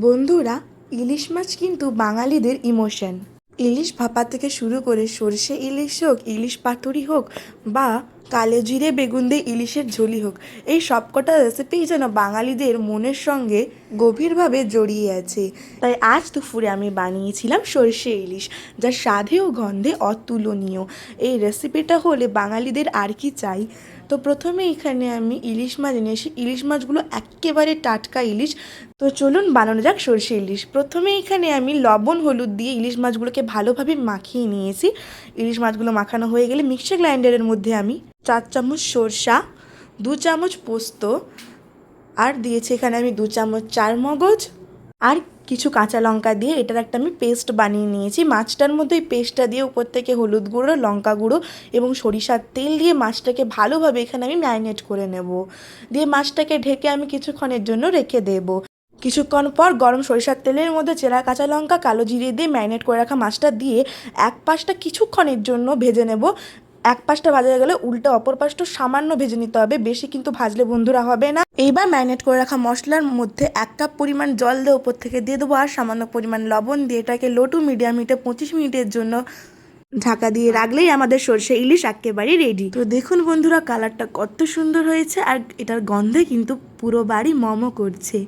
বন্ধুরা, ইলিশ মাছ কিন্তু বাঙালিদের ইমোশন। ইলিশ ভাপা থেকে শুরু করে সর্ষে ইলিশ হোক, ইলিশ পাতুরি হোক, বা কালো জিরে বেগুন দিয়ে ইলিশের ঝোলি হোক, এই সবকটা রেসিপিই যেন বাঙালিদের মনের সঙ্গে গভীরভাবে জড়িয়ে আছে। তাই আজ দুপুরে আমি বানিয়েছিলাম সর্ষে ইলিশ, যা স্বাদে ও গন্ধে অতুলনীয়। এই রেসিপিটা হলে বাঙালিদের আর কি চাই। তো প্রথমে এখানে আমি ইলিশ মাছ নিয়েছি। ইলিশ মাছগুলো একেবারে টাটকা ইলিশ। তো চলুন বানানো যাক সর্ষে ইলিশ। প্রথমে এখানে আমি লবণ হলুদ দিয়ে ইলিশ মাছগুলোকে ভালোভাবে মাখিয়ে নিয়েছি। ইলিশ মাছগুলো মাখানো হয়ে গেলে মিক্সচার গ্রাইন্ডারের মধ্যে আমি 4 চামচ সরষা, 2 চামচ পোস্ত, আর দিয়েছি এখানে আমি 2 চামচ চারমগজ, আর কিছু কাঁচা লঙ্কা দিয়ে এটার একটা আমি পেস্ট বানিয়ে নিয়েছি। মাছটার মধ্যে এই পেস্টটা দিয়ে উপর থেকে হলুদ গুঁড়ো, লঙ্কা গুঁড়ো এবং সরিষার তেল দিয়ে মাছটাকে ভালোভাবে এখানে আমি ম্যারিনেট করে নেব। দিয়ে মাছটাকে ঢেকে আমি কিছুক্ষণের জন্য রেখে দেব। কিছুক্ষণ পর গরম সরিষার তেলের মধ্যে চেরা কাঁচা লঙ্কা, কালো জিরে দিয়ে ম্যারিনেট করে রাখা মাছটা দিয়ে এক পাশটা কিছুক্ষণের জন্য ভেজে নেব। এক পাশটা ভাজা হয়ে গেলে উল্টে অপর পাশটা সামান্য ভেজে নিতে হবে, বেশি কিন্তু ভাজলে বন্ধুরা হবে না। এইবার ম্যারিনেট করে রাখা মশলার মধ্যে 1 কাপ পরিমাণ জল দিয়ে উপর থেকে দিয়ে দেবো, আর সামান্য পরিমাণ লবণ দিয়ে এটাকে লো টু মিডিয়াম হিটে 25 মিনিটের জন্য ঢাকা দিয়ে রাখলেই আমাদের সরষে ইলিশ একেবারে রেডি। তো দেখুন বন্ধুরা, কালারটা কত সুন্দর হয়েছে, আর এটার গন্ধে কিন্তু পুরো বাড়ি মমো করছে।